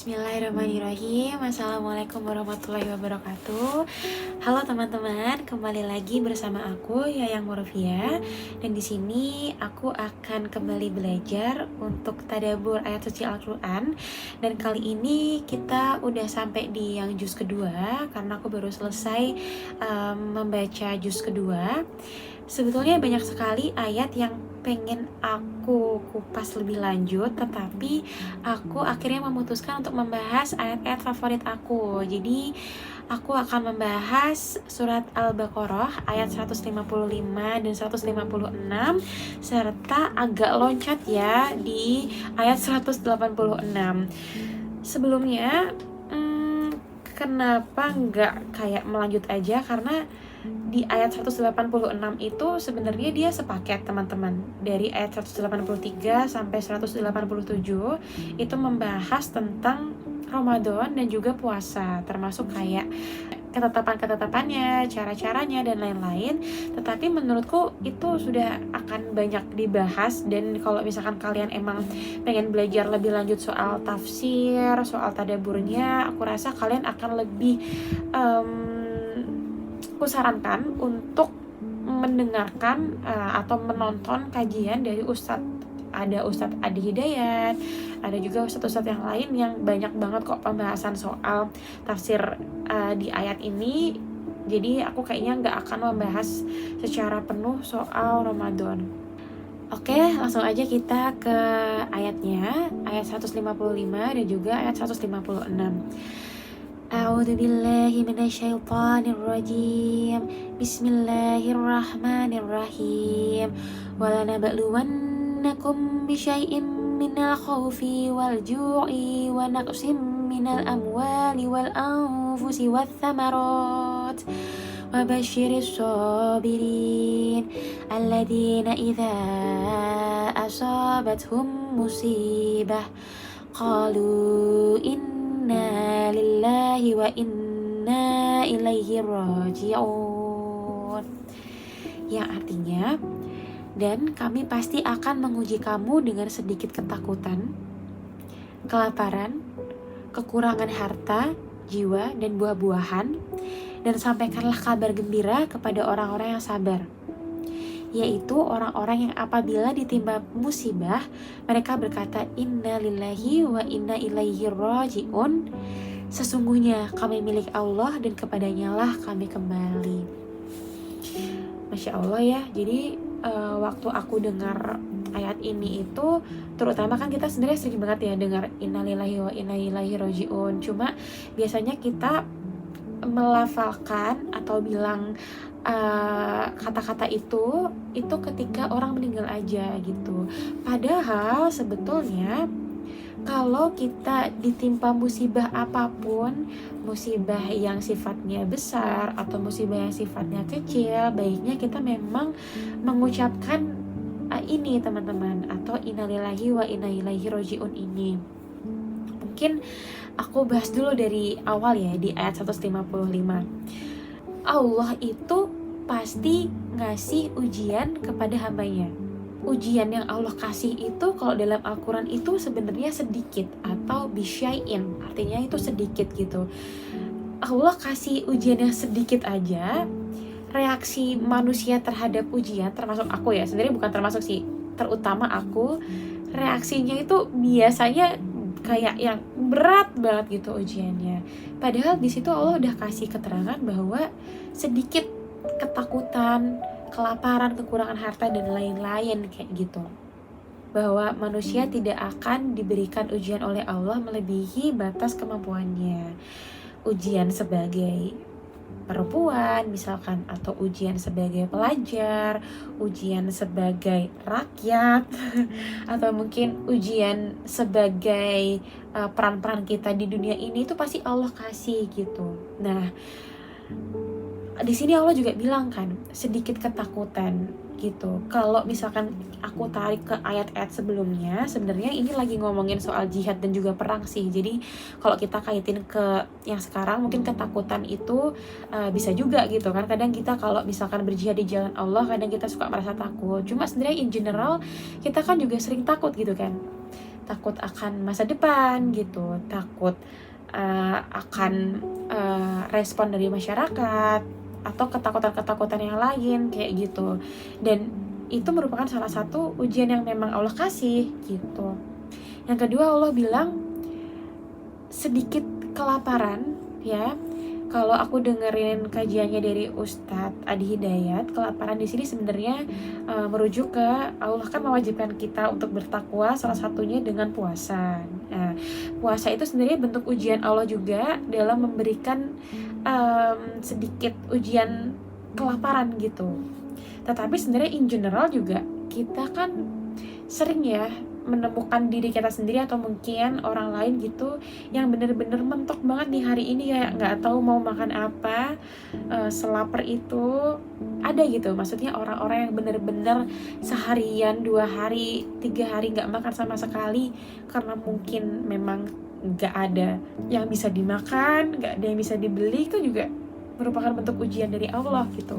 Bismillahirrahmanirrahim. Assalamualaikum warahmatullahi wabarakatuh. Halo teman-teman, kembali lagi bersama aku Yayang Morofia. Dan di sini aku akan kembali belajar untuk tadabbur ayat suci Al-Quran. Dan kali ini kita udah sampai di yang juz kedua, karena aku baru selesai membaca juz kedua. Sebetulnya banyak sekali ayat yang pengen aku kupas lebih lanjut, tetapi aku akhirnya memutuskan untuk membahas ayat-ayat favorit aku. Jadi aku akan membahas surat Al-Baqarah ayat 155 dan 156, serta agak loncat ya di ayat 186. Sebelumnya kenapa nggak kayak melanjut aja, karena di ayat 186 itu sebenarnya dia sepaket teman-teman. Dari ayat 183 sampai 187 itu membahas tentang Ramadan dan juga puasa, termasuk kayak ketetapan-ketetapannya, cara-caranya, dan lain-lain. Tetapi menurutku itu sudah akan banyak dibahas. Dan kalau misalkan kalian emang pengen belajar lebih lanjut soal tafsir, soal tadabburnya, aku rasa kalian akan lebih aku sarankan untuk mendengarkan atau menonton kajian dari ada Ustadz Adi Hidayat, ada juga Ustadz yang lain yang banyak banget kok pembahasan soal tafsir di ayat ini. Jadi aku kayaknya nggak akan membahas secara penuh soal Ramadan. Oke, langsung aja kita ke ayatnya, ayat 155 dan juga ayat 156. A'udzu billahi minasyaitonir rajim. Bismillahirrahmanirrahim. Walanabluwannakum bisyai'im minal khaufi wal ju'i wa naqsim minal amwali wal anfusi wath thamarat. Wa basyiris sabirin alladzina idza asabathum musibah qalu inna lillahi wa inna ilaihi raji'un, yang artinya, dan kami pasti akan menguji kamu dengan sedikit ketakutan, kelaparan, kekurangan harta, jiwa, dan buah-buahan, dan sampaikanlah kabar gembira kepada orang-orang yang sabar, yaitu orang-orang yang apabila ditimpa musibah mereka berkata inna lillahi wa inna ilaihi raji'un, sesungguhnya kami milik Allah dan kepadanya lah kami kembali. Masya Allah ya. Jadi waktu aku dengar ayat ini itu, terutama kan kita sebenarnya sering banget ya dengar inna lillahi wa inna ilaihi raji'un, cuma biasanya kita melafalkan atau bilang kata-kata itu ketika orang meninggal aja gitu. Padahal sebetulnya kalau kita ditimpa musibah apapun, musibah yang sifatnya besar atau musibah yang sifatnya kecil, baiknya kita memang mengucapkan ini teman-teman, atau innalillahi wa inna ilaihi raji'un ini. Mungkin aku bahas dulu dari awal ya, di ayat 155. Allah itu pasti ngasih ujian kepada hambanya. Ujian yang Allah kasih itu kalau dalam Al-Quran itu sebenarnya sedikit, atau bisyai'in, artinya itu sedikit gitu. Allah kasih ujian yang sedikit aja. Reaksi manusia terhadap ujian, termasuk aku ya, sebenarnya bukan termasuk sih, terutama aku, reaksinya itu biasanya kayak yang berat banget gitu ujiannya. Padahal di situ Allah udah kasih keterangan bahwa sedikit ketakutan, kelaparan, kekurangan harta, dan lain-lain kayak gitu, bahwa manusia tidak akan diberikan ujian oleh Allah melebihi batas kemampuannya. Ujian sebagai perempuan misalkan, atau ujian sebagai pelajar, ujian sebagai rakyat, atau mungkin ujian sebagai peran-peran kita di dunia ini, itu pasti Allah kasih gitu. Nah, di sini Allah juga bilang kan sedikit ketakutan gitu. Kalau misalkan aku tarik ke ayat-ayat sebelumnya, sebenarnya ini lagi ngomongin soal jihad dan juga perang sih. Jadi kalau kita kaitin ke yang sekarang, mungkin ketakutan itu bisa juga gitu kan. Kadang kita kalau misalkan berjihad di jalan Allah, kadang kita suka merasa takut. Cuma sebenarnya in general kita kan juga sering takut gitu kan. takut akan masa depan gitu, takut akan respon dari masyarakat, atau ketakutan-ketakutan yang lain kayak gitu. Dan itu merupakan salah satu ujian yang memang Allah kasih gitu. Yang kedua, Allah bilang sedikit kelaparan ya. Kalau aku dengerin kajiannya dari Ustadz Adi Hidayat, kelaparan di sini sebenarnya merujuk ke Allah kan mewajibkan kita untuk bertakwa, salah satunya dengan puasa. Nah, puasa itu sebenarnya bentuk ujian Allah juga dalam memberikan sedikit ujian kelaparan gitu. Tetapi sebenarnya in general juga kita kan sering ya menemukan diri kita sendiri atau mungkin orang lain gitu yang bener-bener mentok banget di hari ini, kayak nggak tahu mau makan apa, selaper itu ada gitu. Maksudnya orang-orang yang bener-bener seharian, 2 hari, 3 hari nggak makan sama sekali karena mungkin memang nggak ada yang bisa dimakan, nggak ada yang bisa dibeli, itu juga merupakan bentuk ujian dari Allah gitu.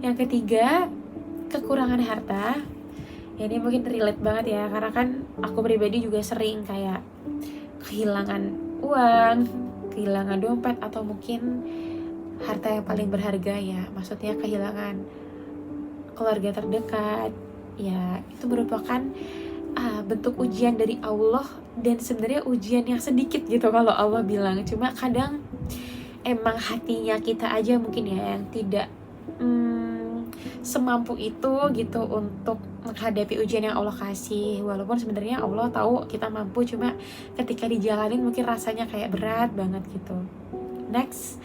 Yang ketiga, kekurangan harta. Ya ini mungkin relate banget ya, karena kan aku pribadi juga sering kayak kehilangan uang, kehilangan dompet, atau mungkin harta yang paling berharga ya, maksudnya kehilangan keluarga terdekat. Ya itu merupakan bentuk ujian dari Allah, dan sebenarnya ujian yang sedikit gitu kalau Allah bilang. Cuma kadang emang hatinya kita aja mungkin ya yang tidak semampu itu gitu untuk menghadapi ujian yang Allah kasih. Walaupun sebenarnya Allah tahu kita mampu, cuma ketika dijalanin mungkin rasanya kayak berat banget gitu. Next,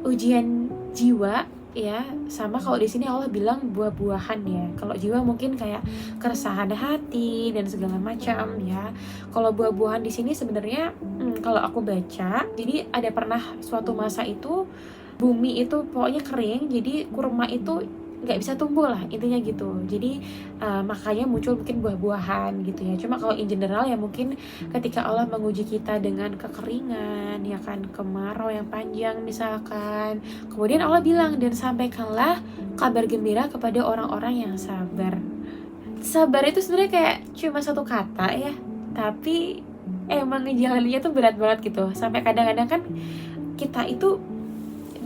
ujian jiwa ya, sama kalau di sini Allah bilang buah-buahan ya. Kalau jiwa mungkin kayak keresahan hati dan segala macam ya. Kalau buah-buahan di sini sebenarnya kalau aku baca, jadi ada pernah suatu masa itu bumi itu pokoknya kering, jadi kurma itu nggak bisa tumbuh lah intinya gitu. Jadi makanya muncul mungkin buah-buahan gitu ya. Cuma kalau in general ya mungkin ketika Allah menguji kita dengan kekeringan ya kan, kemarau yang panjang misalkan, kemudian Allah bilang, dan sampaikanlah kabar gembira kepada orang-orang yang sabar. Sabar itu sebenarnya kayak cuma satu kata ya, tapi emang ngejalaninnya tuh berat banget gitu. Sampai kadang-kadang kan kita itu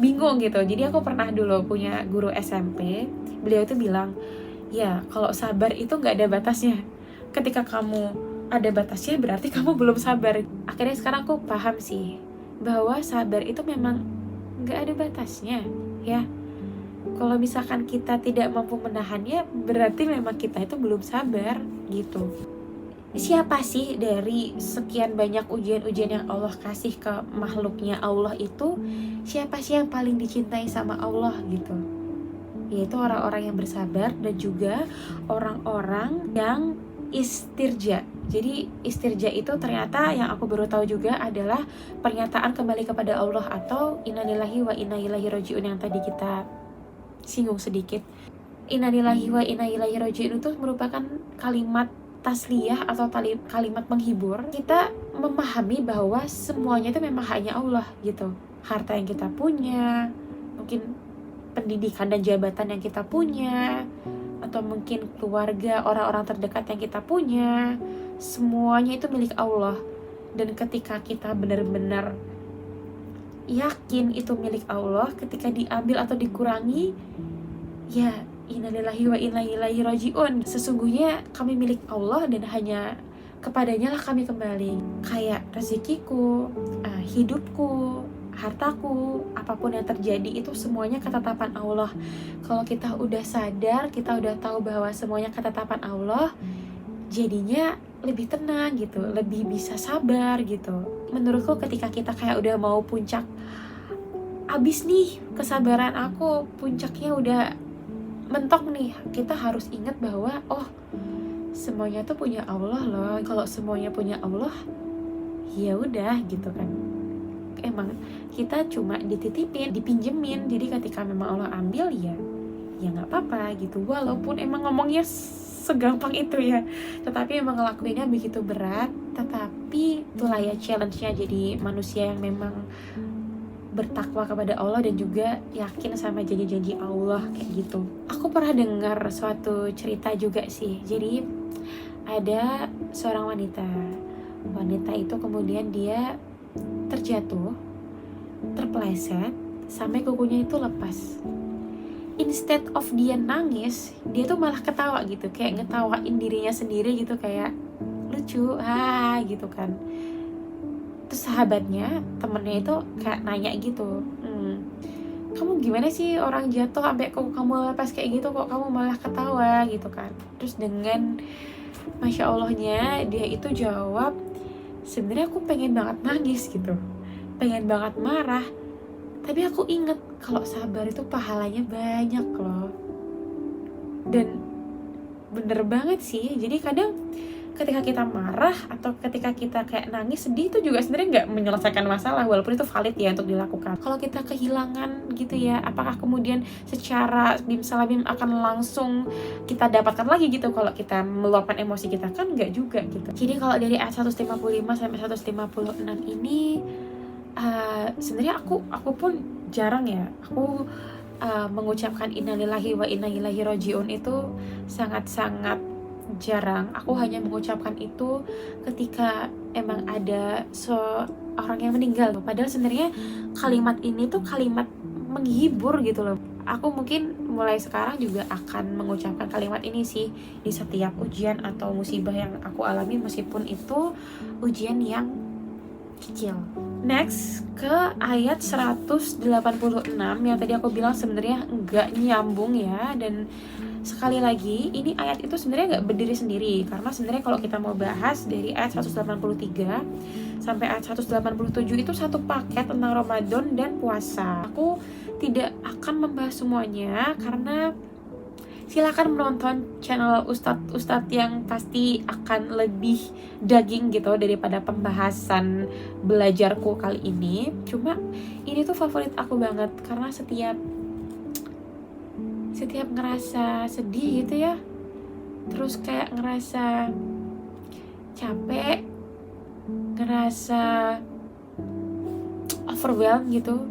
bingung gitu. Jadi aku pernah dulu punya guru SMP, beliau itu bilang, ya kalau sabar itu gak ada batasnya. Ketika kamu ada batasnya berarti kamu belum sabar. Akhirnya sekarang aku paham sih bahwa sabar itu memang gak ada batasnya ya. Kalau misalkan kita tidak mampu menahannya, berarti memang kita itu belum sabar gitu. Siapa sih dari sekian banyak ujian-ujian yang Allah kasih ke makhluknya Allah itu, siapa sih yang paling dicintai sama Allah gitu? Yaitu orang-orang yang bersabar, dan juga orang-orang yang istirja. Jadi istirja itu ternyata yang aku baru tahu juga adalah pernyataan kembali kepada Allah atau innalillahi wa inna ilaihi rajiun yang tadi kita singgung sedikit. Innalillahi wa inna ilaihi rajiun itu merupakan kalimat tasliyah atau kalimat menghibur. Kita memahami bahwa semuanya itu memang hanya Allah gitu. Harta yang kita punya, mungkin pendidikan dan jabatan yang kita punya, atau mungkin keluarga, orang-orang terdekat yang kita punya, semuanya itu milik Allah. Dan ketika kita benar-benar yakin itu milik Allah, ketika diambil atau dikurangi, ya innalillahi wa inna ilaihi rajiun, sesungguhnya kami milik Allah dan hanya kepadanya lah kami kembali. Kayak rezekiku, hidupku, hartaku, apapun yang terjadi itu semuanya ketetapan Allah. Kalau kita udah sadar, kita udah tahu bahwa semuanya ketetapan Allah, jadinya lebih tenang gitu, lebih bisa sabar gitu. Menurutku ketika kita kayak udah mau puncak, abis nih kesabaran aku, puncaknya udah mentok nih, kita harus ingat bahwa semuanya tuh punya Allah loh. Kalau semuanya punya Allah, ya udah gitu kan. Emang kita cuma dititipin, dipinjemin. Jadi ketika memang Allah ambil ya nggak apa-apa gitu. Walaupun emang ngomongnya segampang itu ya, tetapi emang ngelakuinnya begitu berat. Tetapi itulah ya challenge-nya jadi manusia yang memang bertakwa kepada Allah dan juga yakin sama janji-janji Allah kayak gitu. Aku pernah dengar suatu cerita juga sih. Jadi ada seorang wanita itu kemudian dia terjatuh, terpeleset sampai kukunya itu lepas. Instead of dia nangis, dia tuh malah ketawa gitu, kayak ngetawain dirinya sendiri gitu, kayak lucu, gitu kan. Terus sahabatnya, temennya itu kayak nanya gitu, kamu gimana sih, orang jatuh sampai kuku kamu lepas kayak gitu kok kamu malah ketawa gitu kan. Terus dengan Masya Allahnya dia itu jawab, sebenarnya aku pengen banget nangis gitu, pengen banget marah, tapi aku inget kalau sabar itu pahalanya banyak loh. Dan bener banget sih, jadi kadang ketika kita marah atau ketika kita kayak nangis, sedih itu juga sebenarnya nggak menyelesaikan masalah, walaupun itu valid ya untuk dilakukan. Kalau kita kehilangan gitu ya, apakah kemudian secara bim salabim akan langsung kita dapatkan lagi gitu kalau kita meluapkan emosi kita? Kan nggak juga gitu. Jadi kalau dari ayat 155 sampai 156 ini sebenarnya aku pun jarang ya, aku mengucapkan innalillahi wa inna ilaihi rajiun itu sangat-sangat jarang. Aku hanya mengucapkan itu ketika emang ada seorang yang meninggal. Padahal sebenarnya kalimat ini tuh kalimat menghibur gitu loh. Aku mungkin mulai sekarang juga akan mengucapkan kalimat ini sih di setiap ujian atau musibah yang aku alami, meskipun itu ujian yang kecil. Next ke ayat 186 yang tadi aku bilang sebenarnya enggak nyambung ya. Dan sekali lagi, ini ayat itu sebenarnya nggak berdiri sendiri, karena sebenarnya kalau kita mau bahas dari ayat 183 sampai ayat 187 itu satu paket tentang Ramadan dan puasa. Aku tidak akan membahas semuanya karena silakan menonton channel ustadz yang pasti akan lebih daging gitu daripada pembahasan belajarku kali ini. Cuma ini tuh favorit aku banget karena setiap ngerasa sedih gitu ya, terus kayak ngerasa capek, ngerasa overwhelmed gitu,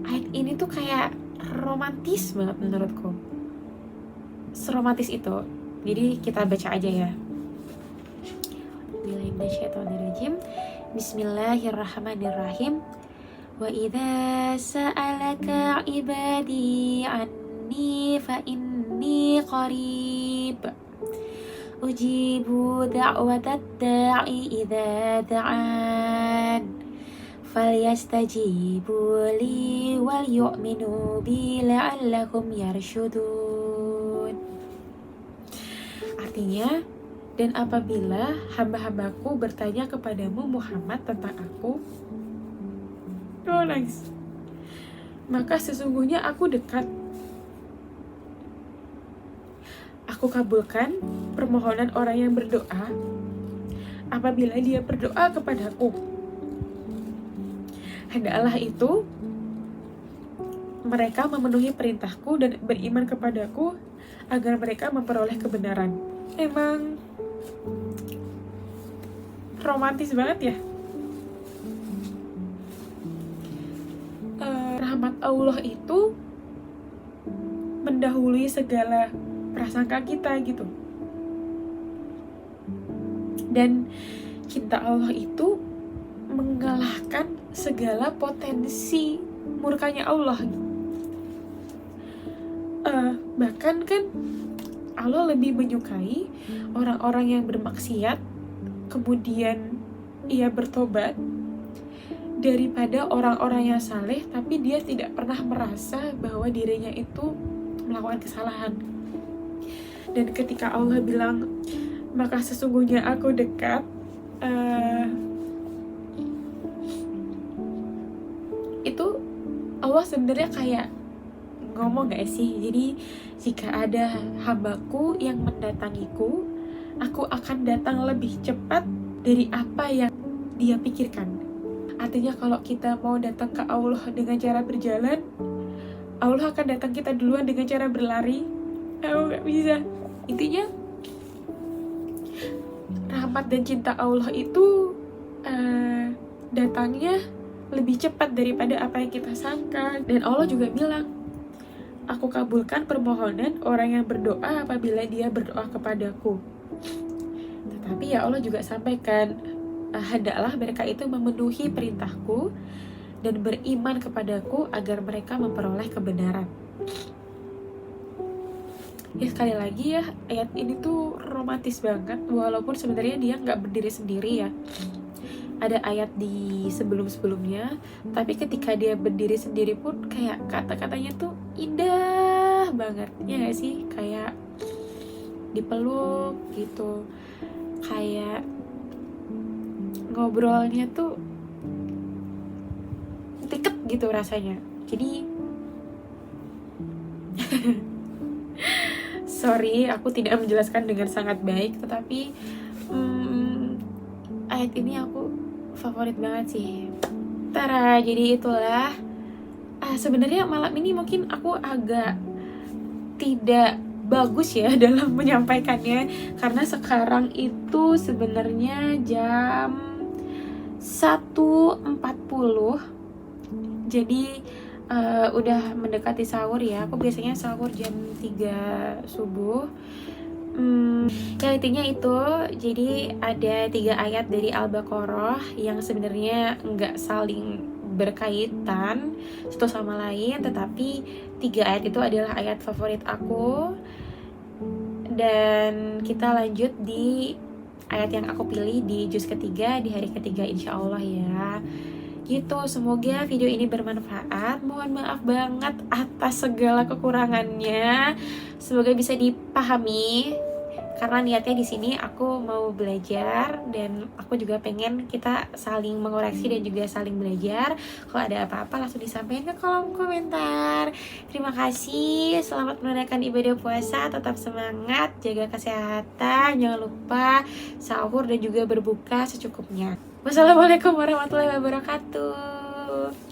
ayat ini tuh kayak romantis banget menurutku, seromantis itu. Jadi kita baca aja ya. Bismillahirrahmanirrahim. Wa idza sa'alaka ibadi anni fa inni qarib ujibu da'watat da'i idza da'an falyastajibu li wal yu'minu bi la'allahum yarshudun. Artinya, dan apabila hamba-hambaku bertanya kepadamu Muhammad tentang aku, maka sesungguhnya aku dekat. Aku kabulkan permohonan orang yang berdoa apabila dia berdoa kepadaku. Hendaklah itu mereka memenuhi perintahku dan beriman kepadaku agar mereka memperoleh kebenaran. Emang romantis banget ya. Rahmat Allah itu mendahului segala prasangka kita gitu. Dan cinta Allah itu mengalahkan segala potensi murkanya Allah. Bahkan kan Allah lebih menyukai orang-orang yang bermaksiat kemudian ia bertobat daripada orang-orang yang saleh tapi dia tidak pernah merasa bahwa dirinya itu melakukan kesalahan. Dan ketika Allah bilang, maka sesungguhnya aku dekat, itu Allah sebenarnya kayak ngomong gak sih? Jadi jika ada hambaku yang mendatangiku, aku akan datang lebih cepat dari apa yang dia pikirkan. Artinya kalau kita mau datang ke Allah dengan cara berjalan, Allah akan datang kita duluan dengan cara berlari. Aku gak bisa. Intinya rahmat dan cinta Allah itu datangnya lebih cepat daripada apa yang kita sangka. Dan Allah juga bilang, aku kabulkan permohonan orang yang berdoa apabila dia berdoa kepadaku. Tapi ya Allah juga sampaikan, hendaklah mereka itu memenuhi perintahku dan beriman kepadaku agar mereka memperoleh kebenaran. Ya sekali lagi ya, ayat ini tuh romantis banget, walaupun sebenarnya dia nggak berdiri sendiri ya. Ada ayat di sebelum-sebelumnya, tapi ketika dia berdiri sendiri pun kayak kata-katanya tuh indah banget, ya gak sih? Kayak dipeluk gitu, kayak ngobrolnya tuh deket gitu rasanya. Jadi sorry, aku tidak menjelaskan dengan sangat baik, tetapi ayat ini aku favorit banget sih. Tara, jadi itulah. Sebenarnya malam ini mungkin aku agak tidak bagus ya dalam menyampaikannya, karena sekarang itu sebenarnya jam 1.40. Jadi udah mendekati sahur ya. Aku biasanya sahur jam 3 subuh. Ya intinya itu, jadi ada 3 ayat dari Al-Baqarah yang sebenarnya nggak saling berkaitan satu sama lain, tetapi 3 ayat itu adalah ayat favorit aku. Dan kita lanjut di ayat yang aku pilih di juz ketiga di hari ketiga insya Allah ya. Gitu, semoga video ini bermanfaat. Mohon maaf banget atas segala kekurangannya. Semoga bisa dipahami, karena niatnya di sini aku mau belajar dan aku juga pengen kita saling mengoreksi dan juga saling belajar. Kalau ada apa-apa langsung disampaikan ke kolom komentar. Terima kasih, selamat menunaikan ibadah puasa, tetap semangat, jaga kesehatan, jangan lupa sahur dan juga berbuka secukupnya. Wassalamualaikum warahmatullahi wabarakatuh.